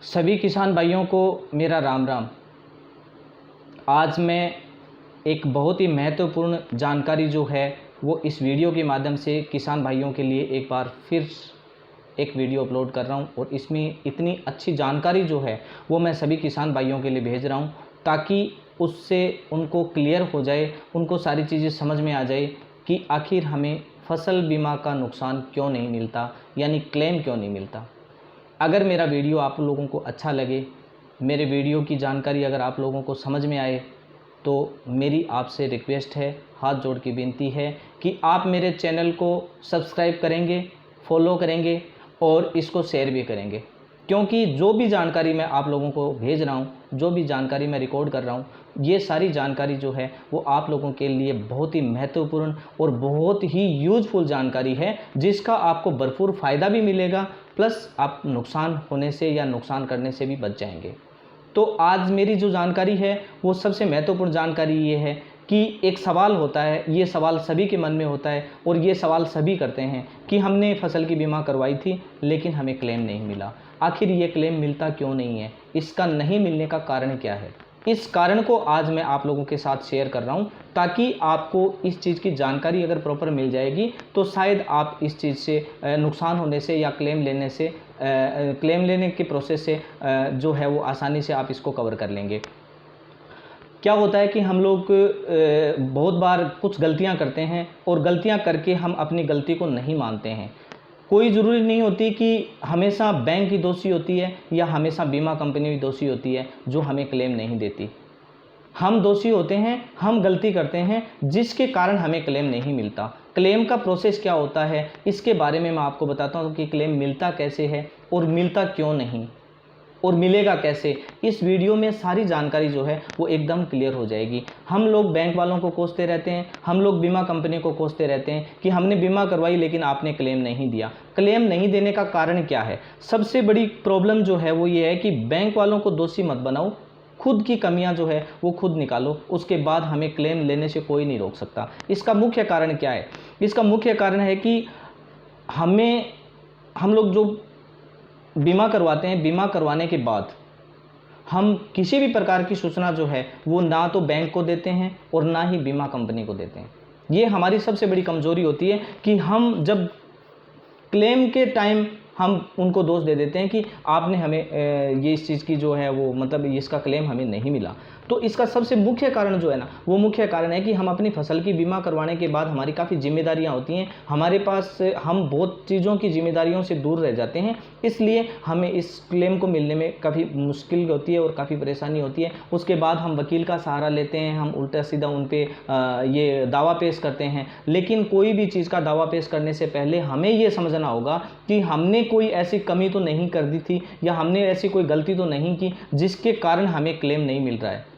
सभी किसान भाइयों को मेरा राम राम। आज मैं एक बहुत ही महत्वपूर्ण जानकारी जो है वो इस वीडियो के माध्यम से किसान भाइयों के लिए एक बार फिर एक वीडियो अपलोड कर रहा हूं और इसमें इतनी अच्छी जानकारी जो है वो मैं सभी किसान भाइयों के लिए भेज रहा हूं ताकि उससे उनको क्लियर हो जाए, उनको सारी चीज़ें समझ में आ जाए कि आखिर हमें फसल बीमा का नुकसान क्यों नहीं मिलता, यानी क्लेम क्यों नहीं मिलता। अगर मेरा वीडियो आप लोगों को अच्छा लगे, मेरे वीडियो की जानकारी अगर आप लोगों को समझ में आए, तो मेरी आपसे रिक्वेस्ट है, हाथ जोड़ के विनती है कि आप मेरे चैनल को सब्सक्राइब करेंगे, फॉलो करेंगे और इसको शेयर भी करेंगे, क्योंकि जो भी जानकारी मैं आप लोगों को भेज रहा हूँ, जो भी जानकारी मैं रिकॉर्ड कर रहा हूँ, ये सारी जानकारी जो है वो आप लोगों के लिए बहुत ही महत्वपूर्ण और बहुत ही यूजफुल जानकारी है, जिसका आपको भरपूर फ़ायदा भी मिलेगा, प्लस आप नुकसान होने से या नुकसान करने से भी बच जाएंगे। तो आज मेरी जो जानकारी है वो सबसे महत्वपूर्ण जानकारी ये है कि एक सवाल होता है, ये सवाल सभी के मन में होता है और ये सवाल सभी करते हैं कि हमने फसल की बीमा करवाई थी लेकिन हमें क्लेम नहीं मिला। आखिर ये क्लेम मिलता क्यों नहीं है, इसका नहीं मिलने का कारण क्या है? इस कारण को आज मैं आप लोगों के साथ शेयर कर रहा हूं ताकि आपको इस चीज़ की जानकारी अगर प्रॉपर मिल जाएगी तो शायद आप इस चीज़ से नुकसान होने से या क्लेम लेने के प्रोसेस से जो है वो आसानी से आप इसको कवर कर लेंगे। क्या होता है कि हम लोग बहुत बार कुछ गलतियां करते हैं और गलतियां करके हम अपनी गलती को नहीं मानते हैं। कोई ज़रूरी नहीं होती कि हमेशा बैंक की दोषी होती है या हमेशा बीमा कंपनी भी दोषी होती है जो हमें क्लेम नहीं देती। हम दोषी होते हैं, हम गलती करते हैं जिसके कारण हमें क्लेम नहीं मिलता। क्लेम का प्रोसेस क्या होता है इसके बारे में मैं आपको बताता हूँ कि क्लेम मिलता कैसे है और मिलता क्यों नहीं और मिलेगा कैसे। इस वीडियो में सारी जानकारी जो है वो एकदम क्लियर हो जाएगी। हम लोग बैंक वालों को कोसते रहते हैं, हम लोग बीमा कंपनी को कोसते रहते हैं कि हमने बीमा करवाई लेकिन आपने क्लेम नहीं दिया। क्लेम नहीं देने का कारण क्या है? सबसे बड़ी प्रॉब्लम जो है वो ये है कि बैंक वालों को दोषी मत बनाओ, खुद की कमियां जो है वो खुद निकालो, उसके बाद हमें क्लेम लेने से कोई नहीं रोक सकता। इसका मुख्य कारण क्या है? इसका मुख्य कारण है कि हम लोग जो बीमा करवाते हैं, बीमा करवाने के बाद हम किसी भी प्रकार की सूचना जो है वो ना तो बैंक को देते हैं और ना ही बीमा कंपनी को देते हैं। ये हमारी सबसे बड़ी कमजोरी होती है कि हम जब क्लेम के टाइम हम उनको दोष दे देते हैं कि आपने हमें ये इस चीज़ की जो है वो मतलब इसका क्लेम हमें नहीं मिला। तो इसका सबसे मुख्य कारण जो है ना वो मुख्य कारण है कि हम अपनी फसल की बीमा करवाने के बाद हमारी काफ़ी जिम्मेदारियां होती हैं हमारे पास, हम बहुत चीज़ों की जिम्मेदारियों से दूर रह जाते हैं, इसलिए हमें इस क्लेम को मिलने में काफ़ी मुश्किल होती है और काफ़ी परेशानी होती है। उसके बाद हम वकील का सहारा लेते हैं, हम उल्टा सीधा उन पर ये दावा पेश करते हैं। लेकिन कोई भी चीज़ का दावा पेश करने से पहले हमें ये समझना होगा कि हमने कोई ऐसी कमी तो नहीं कर दी थी या हमने ऐसी कोई गलती तो नहीं की जिसके कारण हमें क्लेम नहीं मिल रहा है।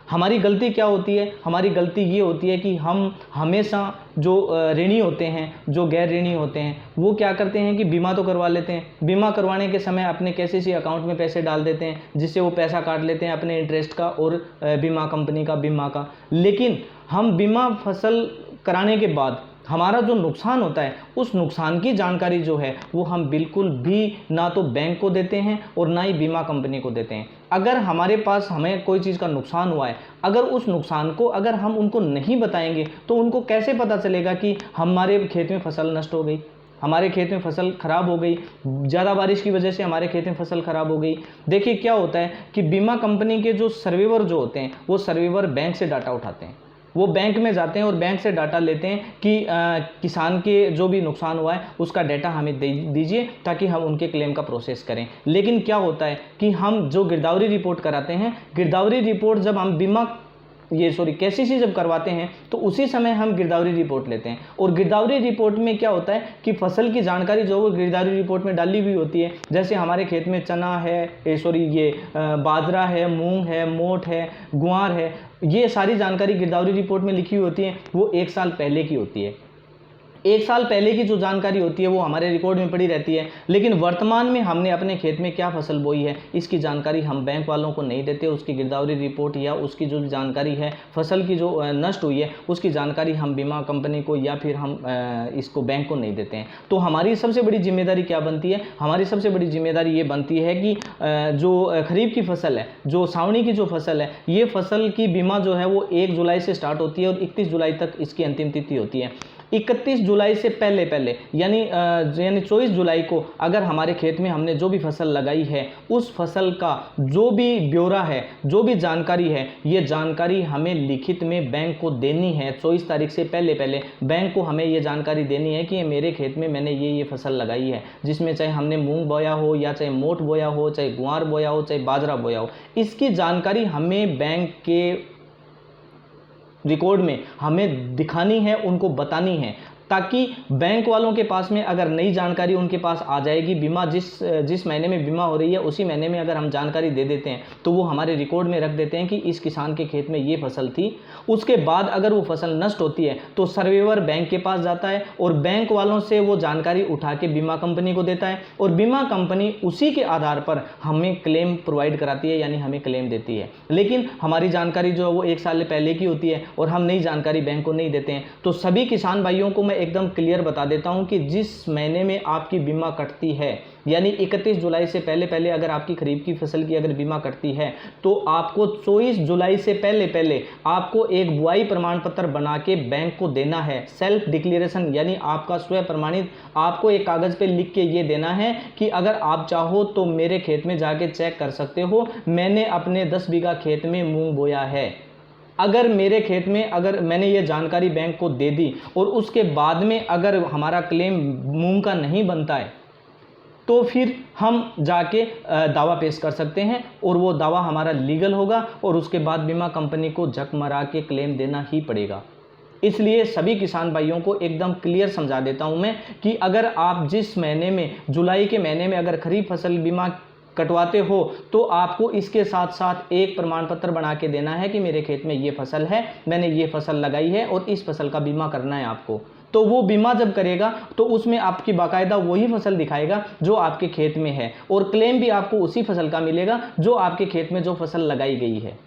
हमारी गलती क्या होती है? हमारी गलती ये होती है कि हम हमेशा जो ऋणी होते हैं, जो गैर ऋणी होते हैं, वो क्या करते हैं कि बीमा तो करवा लेते हैं, बीमा करवाने के समय अपने कैसे अकाउंट में पैसे डाल देते हैं जिससे वो पैसा काट लेते हैं अपने इंटरेस्ट का और बीमा कंपनी का बीमा का। लेकिन हम बीमा फसल कराने के बाद हमारा जो नुकसान होता है उस नुकसान की जानकारी जो है वो हम बिल्कुल भी ना तो बैंक को देते हैं और ना ही बीमा कंपनी को देते हैं। अगर हमारे पास हमें कोई चीज़ का नुकसान हुआ है, अगर उस नुकसान को अगर हम उनको नहीं बताएंगे तो उनको कैसे पता चलेगा कि हमारे खेत में फसल नष्ट हो गई, हमारे खेत में फसल खराब हो गई, ज़्यादा बारिश की वजह से हमारे खेत में फसल खराब हो गई। देखिए क्या होता है कि बीमा कंपनी के जो सर्वेवर जो होते हैं वो सर्वेवर बैंक से डाटा उठाते हैं, वो बैंक में जाते हैं और बैंक से डाटा लेते हैं कि किसान के जो भी नुकसान हुआ है उसका डाटा हमें दे दीजिए ताकि हम उनके क्लेम का प्रोसेस करें। लेकिन क्या होता है कि हम जो गिरदावरी रिपोर्ट कराते हैं, गिरदावरी रिपोर्ट जब हम केसीसी जब करवाते हैं तो उसी समय हम गिरदावरी रिपोर्ट लेते हैं और गिरदावरी रिपोर्ट में क्या होता है कि फसल की जानकारी जो वो गिरदावरी रिपोर्ट में डाली हुई होती है। जैसे हमारे खेत में चना है, बाजरा है, मूंग है, मोठ है, गुआर है, ये सारी जानकारी गिरदावरी रिपोर्ट में लिखी हुई होती है, वो 1 साल पहले की होती है। 1 साल पहले की जो जानकारी होती है वो हमारे रिकॉर्ड में पड़ी रहती है, लेकिन वर्तमान में हमने अपने खेत में क्या फसल बोई है इसकी जानकारी हम बैंक वालों को नहीं देते। उसकी गिरदावरी रिपोर्ट या उसकी जो जानकारी है फसल की जो नष्ट हुई है उसकी जानकारी हम बीमा कंपनी को या फिर हम इसको बैंक को नहीं देते हैं। तो हमारी सबसे बड़ी जिम्मेदारी क्या बनती है? हमारी सबसे बड़ी जिम्मेदारी ये बनती है कि जो खरीफ की फसल है, जो सावनी की जो फसल है, ये फसल की बीमा जो है वो 1 जुलाई से स्टार्ट होती है और 31 जुलाई तक इसकी अंतिम तिथि होती है। 31 जुलाई से पहले पहले यानी 24 जुलाई को अगर हमारे खेत में हमने जो भी फसल लगाई है उस फसल का जो भी ब्यौरा है, जो भी जानकारी है, ये जानकारी हमें लिखित में बैंक को देनी है। 24 तारीख से पहले पहले बैंक को हमें ये जानकारी देनी है कि ये मेरे खेत में मैंने ये फसल लगाई है, जिसमें चाहे हमने मूंग बोया हो या चाहे मोठ बोया हो, चाहे गुआर बोया हो, चाहे बाजरा बोया हो, इसकी जानकारी हमें बैंक के रिकॉर्ड में हमें दिखानी है, उनको बतानी है, ताकि बैंक वालों के पास में अगर नई जानकारी उनके पास आ जाएगी, बीमा जिस महीने में बीमा हो रही है उसी महीने में अगर हम जानकारी दे देते हैं तो वो हमारे रिकॉर्ड में रख देते हैं कि इस किसान के खेत में ये फसल थी। उसके बाद अगर वो फसल नष्ट होती है तो सर्वेवर बैंक के पास जाता है और बैंक वालों से वो जानकारी उठा के बीमा कंपनी को देता है और बीमा कंपनी उसी के आधार पर हमें क्लेम प्रोवाइड कराती है, यानी हमें क्लेम देती है। लेकिन हमारी जानकारी जो है वो 1 साल पहले की होती है और हम नई जानकारी बैंक को नहीं देते हैं। तो सभी किसान भाइयों को मैं एकदम क्लियर बता देता हूं कि जिस महीने में आपकी बीमा कटती है, यानी 31 जुलाई से पहले पहले अगर आपकी खरीफ की फसल की अगर बीमा कटती है तो आपको 24 जुलाई से पहले पहले आपको एक बुआई प्रमाण पत्र बना के बैंक को देना है। सेल्फ डिक्लेरेशन यानी आपका स्वयं प्रमाणित, आपको एक कागज पे लिख के ये देना है कि अगर आप चाहो तो मेरे खेत में जाके चेक कर सकते हो, मैंने अपने 10 बीघा खेत में मूंग बोया है। अगर मेरे खेत में अगर मैंने ये जानकारी बैंक को दे दी और उसके बाद में अगर हमारा क्लेम मूंग का नहीं बनता है तो फिर हम जाके दावा पेश कर सकते हैं और वो दावा हमारा लीगल होगा और उसके बाद बीमा कंपनी को झक मरा के क्लेम देना ही पड़ेगा। इसलिए सभी किसान भाइयों को एकदम क्लियर समझा देता हूं मैं कि अगर आप जिस महीने में, जुलाई के महीने में अगर खरीफ फसल बीमा कटवाते हो तो आपको इसके साथ साथ एक प्रमाण पत्र बना के देना है कि मेरे खेत में ये फसल है, मैंने ये फसल लगाई है और इस फसल का बीमा करना है आपको। तो वो बीमा जब करेगा तो उसमें आपकी बाकायदा वही फसल दिखाएगा जो आपके खेत में है और क्लेम भी आपको उसी फसल का मिलेगा जो आपके खेत में जो फसल लगाई गई है।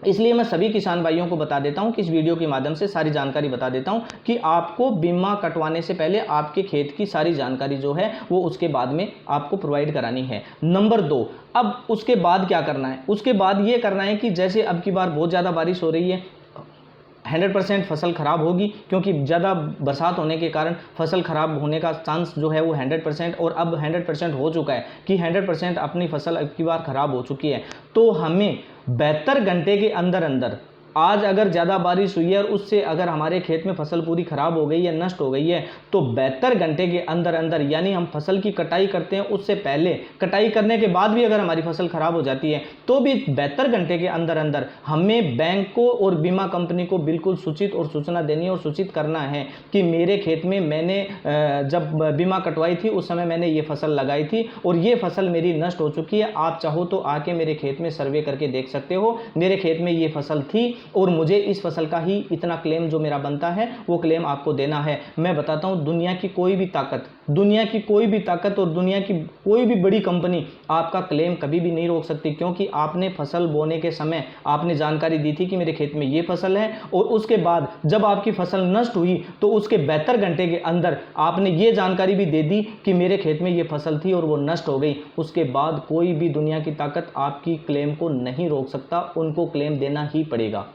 इसलिए मैं सभी किसान भाइयों को बता देता हूं कि इस वीडियो के माध्यम से सारी जानकारी बता देता हूं कि आपको बीमा कटवाने से पहले आपके खेत की सारी जानकारी जो है वो उसके बाद में आपको प्रोवाइड करानी है। नंबर 2, अब उसके बाद क्या करना है? उसके बाद ये करना है कि जैसे अब की बार बहुत ज़्यादा बारिश हो रही है, 100% फसल खराब होगी क्योंकि ज़्यादा बरसात होने के कारण फसल खराब होने का चांस जो है वो 100% और अब 100% हो चुका है कि 100% अपनी फसल अब की बार खराब हो चुकी है। तो हमें 72 घंटे के अंदर अंदर, आज अगर ज़्यादा बारिश हुई है और उससे अगर हमारे खेत में फसल पूरी ख़राब हो गई है, नष्ट हो गई है, तो 72 घंटे के अंदर अंदर, यानी हम फसल की कटाई करते हैं उससे पहले, कटाई करने के बाद भी अगर हमारी फसल ख़राब हो जाती है तो भी 72 घंटे के अंदर अंदर हमें बैंक को और बीमा कंपनी को बिल्कुल सूचित और सूचना देनी है और सूचित करना है कि मेरे खेत में मैंने जब बीमा कटवाई थी उस समय मैंने ये फसल लगाई थी और ये फसल मेरी नष्ट हो चुकी है। आप चाहो तो आके मेरे खेत में सर्वे करके देख सकते हो, मेरे खेत में ये फसल थी और मुझे इस फसल का ही इतना क्लेम जो मेरा बनता है वो क्लेम आपको देना है। मैं बताता हूं, दुनिया की कोई भी ताकत और दुनिया की कोई भी बड़ी कंपनी आपका क्लेम कभी भी नहीं रोक सकती, क्योंकि आपने फसल बोने के समय आपने जानकारी दी थी कि मेरे खेत में ये फसल है और उसके बाद जब आपकी फसल नष्ट हुई तो उसके 72 घंटे के अंदर आपने ये जानकारी भी दे दी कि मेरे खेत में ये फसल थी और वो नष्ट हो गई। उसके बाद कोई भी दुनिया की ताकत आपकी क्लेम को नहीं रोक सकता, उनको क्लेम देना ही पड़ेगा।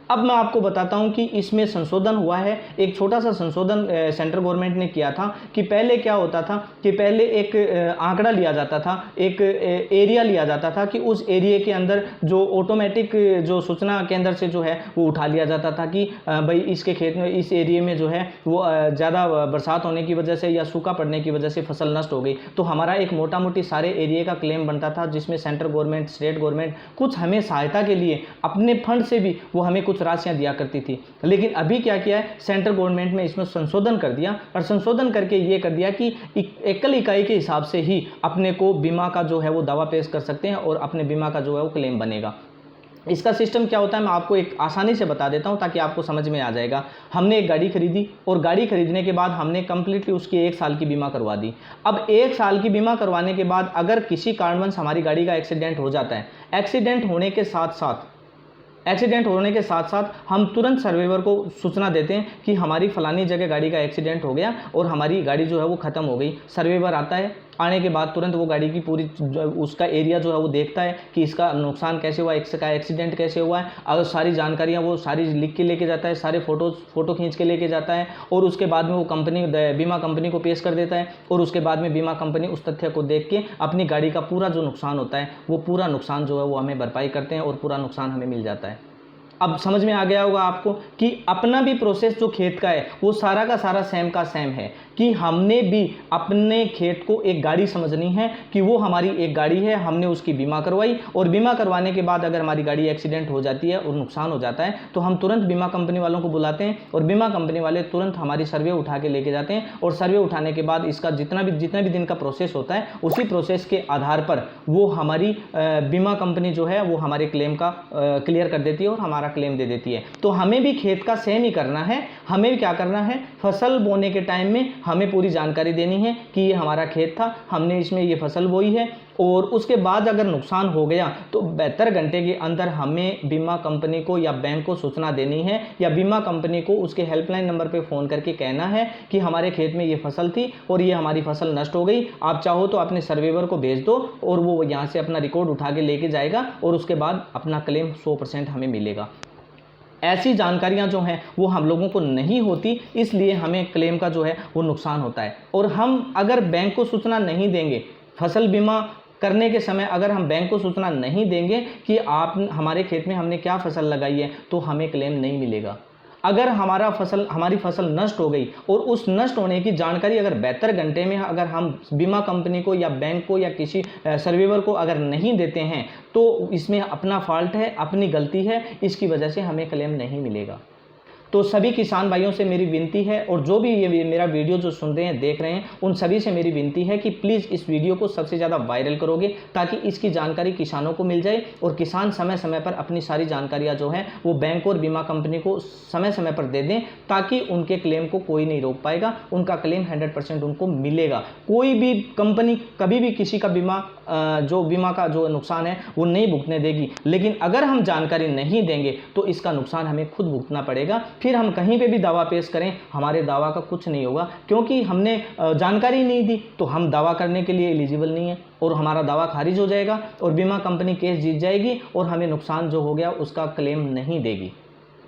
अब मैं आपको बताता हूं कि इसमें संशोधन हुआ है, एक छोटा सा संशोधन सेंट्रल गवर्नमेंट ने किया था कि पहले क्या होता था कि पहले एक आंकड़ा लिया जाता था, एक एरिया लिया जाता था कि उस एरिया के अंदर जो ऑटोमेटिक जो सूचना केंद्र से जो है वो उठा लिया जाता था कि भाई इसके खेत में, इस एरिया में जो है वो ज़्यादा बरसात होने की वजह से या सूखा पड़ने की वजह से फसल नष्ट हो गई। तो हमारा एक मोटा मोटी सारे एरिया का क्लेम बनता था, जिसमें सेंट्रल गवर्नमेंट, स्टेट गवर्नमेंट कुछ हमें सहायता के लिए अपने फंड से भी वो हमें कुछ राशियां दिया करती थी। लेकिन अभी क्या किया है सेंट्रल गवर्नमेंट ने, इसमें संशोधन कर दिया और संशोधन करके ये कर दिया कि एकल इकाई के हिसाब से ही अपने को बीमा का जो है वो दावा पेश कर सकते हैं और अपने बीमा का जो है वो क्लेम बनेगा। इसका सिस्टम क्या होता है मैं आपको एक आसानी से बता देता हूं ताकि आपको समझ में आ जाएगा। हमने एक गाड़ी खरीदी और गाड़ी खरीदने के बाद हमने कंप्लीटली उसकी 1 साल की बीमा करवा दी। अब 1 साल की बीमा करवाने के बाद अगर किसी कारणवश हमारी गाड़ी का एक्सीडेंट हो जाता है, एक्सीडेंट होने के साथ साथ हम तुरंत सर्वेवर को सूचना देते हैं कि हमारी फलानी जगह गाड़ी का एक्सीडेंट हो गया और हमारी गाड़ी जो है वो ख़त्म हो गई। सर्वेवर आता है, आने के बाद तुरंत वो गाड़ी की पूरी उसका एरिया जो है वो देखता है कि इसका नुकसान कैसे हुआ, इसका एक्सीडेंट कैसे हुआ है। अगर सारी जानकारियाँ वो सारी लिख के लेके जाता है, सारे फ़ोटो खींच के लेके जाता है और उसके बाद में वो बीमा कंपनी को पेश कर देता है और उसके बाद में बीमा कंपनी उस तथ्य को देख के अपनी गाड़ी का पूरा जो नुकसान होता है वो पूरा नुकसान जो है वो हमें भरपाई करते हैं और पूरा नुकसान हमें मिल जाता है। अब समझ में आ गया होगा आपको कि अपना भी प्रोसेस जो खेत का है वो सारा का सारा सेम का सेम है कि हमने भी अपने खेत को एक गाड़ी समझनी है कि वो हमारी एक गाड़ी है, हमने उसकी बीमा करवाई और बीमा करवाने के बाद अगर हमारी गाड़ी एक्सीडेंट हो जाती है और नुकसान हो जाता है तो हम तुरंत बीमा कंपनी वालों को बुलाते हैं और बीमा कंपनी वाले तुरंत हमारी सर्वे उठा के लेके जाते हैं और सर्वे उठाने के बाद इसका जितना भी दिन का प्रोसेस होता है उसी प्रोसेस के आधार पर वो हमारी बीमा कंपनी जो है वो हमारे क्लेम का क्लियर कर देती है और हमारा क्लेम दे देती है। तो हमें भी खेत का सेम ही करना है। हमें भी क्या करना है, फसल बोने के टाइम में हमें पूरी जानकारी देनी है कि ये हमारा खेत था, हमने इसमें ये फसल बोई है और उसके बाद अगर नुकसान हो गया तो 72 घंटे के अंदर हमें बीमा कंपनी को या बैंक को सूचना देनी है या बीमा कंपनी को उसके हेल्पलाइन नंबर पे फ़ोन करके कहना है कि हमारे खेत में ये फसल थी और ये हमारी फसल नष्ट हो गई, आप चाहो तो अपने सर्वेवर को भेज दो और वो यहाँ से अपना रिकॉर्ड उठा के लेके जाएगा और उसके बाद अपना क्लेम 100% हमें मिलेगा। ऐसी जानकारियां जो हैं वो हम लोगों को नहीं होती, इसलिए हमें क्लेम का जो है वो नुकसान होता है। और हम अगर बैंक को सूचना नहीं देंगे, फसल बीमा करने के समय अगर हम बैंक को सूचना नहीं देंगे कि आप हमारे खेत में हमने क्या फसल लगाई है तो हमें क्लेम नहीं मिलेगा। अगर हमारी फसल नष्ट हो गई और उस नष्ट होने की जानकारी अगर 72 घंटे में अगर हम बीमा कंपनी को या बैंक को या किसी सर्वेवर को अगर नहीं देते हैं तो इसमें अपना फॉल्ट है, अपनी गलती है, इसकी वजह से हमें क्लेम नहीं मिलेगा। तो सभी किसान भाइयों से मेरी विनती है और जो भी ये मेरा वीडियो जो सुन रहे हैं देख रहे हैं उन सभी से मेरी विनती है कि प्लीज़ इस वीडियो को सबसे ज़्यादा वायरल करोगे ताकि इसकी जानकारी किसानों को मिल जाए और किसान समय समय पर अपनी सारी जानकारियां जो है वो बैंक और बीमा कंपनी को समय समय पर दे दें ताकि उनके क्लेम को कोई नहीं रोक पाएगा, उनका क्लेम 100% उनको मिलेगा। कोई भी कंपनी कभी भी किसी का बीमा का जो नुकसान है वो नहीं भुगतने देगी, लेकिन अगर हम जानकारी नहीं देंगे तो इसका नुकसान हमें खुद भुगतना पड़ेगा। फिर हम कहीं पे भी दावा पेश करें हमारे दावा का कुछ नहीं होगा क्योंकि हमने जानकारी नहीं दी तो हम दावा करने के लिए एलिजिबल नहीं है और हमारा दावा खारिज हो जाएगा और बीमा कंपनी केस जीत जाएगी और हमें नुकसान जो हो गया उसका क्लेम नहीं देगी।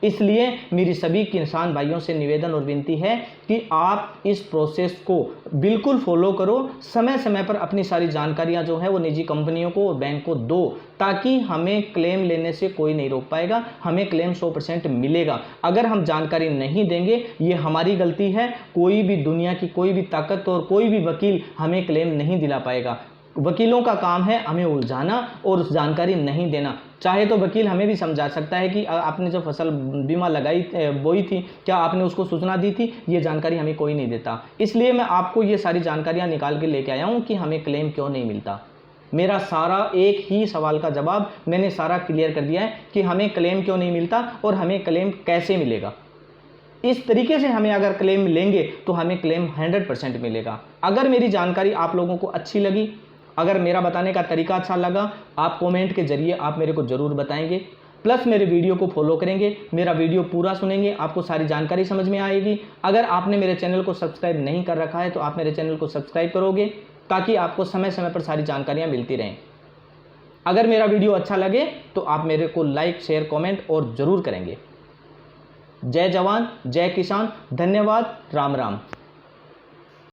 इसलिए मेरी सभी किसान भाइयों से निवेदन और विनती है कि आप इस प्रोसेस को बिल्कुल फॉलो करो, समय समय पर अपनी सारी जानकारियां जो है वो निजी कंपनियों को और बैंक को दो ताकि हमें क्लेम लेने से कोई नहीं रोक पाएगा, हमें क्लेम 100% मिलेगा। अगर हम जानकारी नहीं देंगे ये हमारी गलती है, कोई भी दुनिया की कोई भी ताकत और कोई भी वकील हमें क्लेम नहीं दिला पाएगा। वकीलों का काम है हमें उलझाना और जानकारी नहीं देना। चाहे तो वकील हमें भी समझा सकता है कि आपने जो फसल बीमा बोई थी क्या आपने उसको सूचना दी थी, ये जानकारी हमें कोई नहीं देता। इसलिए मैं आपको ये सारी जानकारियां निकाल के लेके आया हूं कि हमें क्लेम क्यों नहीं मिलता। मेरा सारा एक ही सवाल का जवाब मैंने सारा क्लियर कर दिया है कि हमें क्लेम क्यों नहीं मिलता और हमें क्लेम कैसे मिलेगा। इस तरीके से हमें अगर क्लेम लेंगे तो हमें क्लेम 100% मिलेगा। अगर मेरी जानकारी आप लोगों को अच्छी लगी, अगर मेरा बताने का तरीका अच्छा लगा, आप कमेंट के जरिए आप मेरे को ज़रूर बताएंगे, प्लस मेरे वीडियो को फॉलो करेंगे, मेरा वीडियो पूरा सुनेंगे, आपको सारी जानकारी समझ में आएगी। अगर आपने मेरे चैनल को सब्सक्राइब नहीं कर रखा है तो आप मेरे चैनल को सब्सक्राइब करोगे ताकि आपको समय समय पर सारी जानकारियाँ मिलती रहें। अगर मेरा वीडियो अच्छा लगे तो आप मेरे को लाइक, शेयर, कॉमेंट और ज़रूर करेंगे। जय जवान, जय किसान, धन्यवाद, राम राम।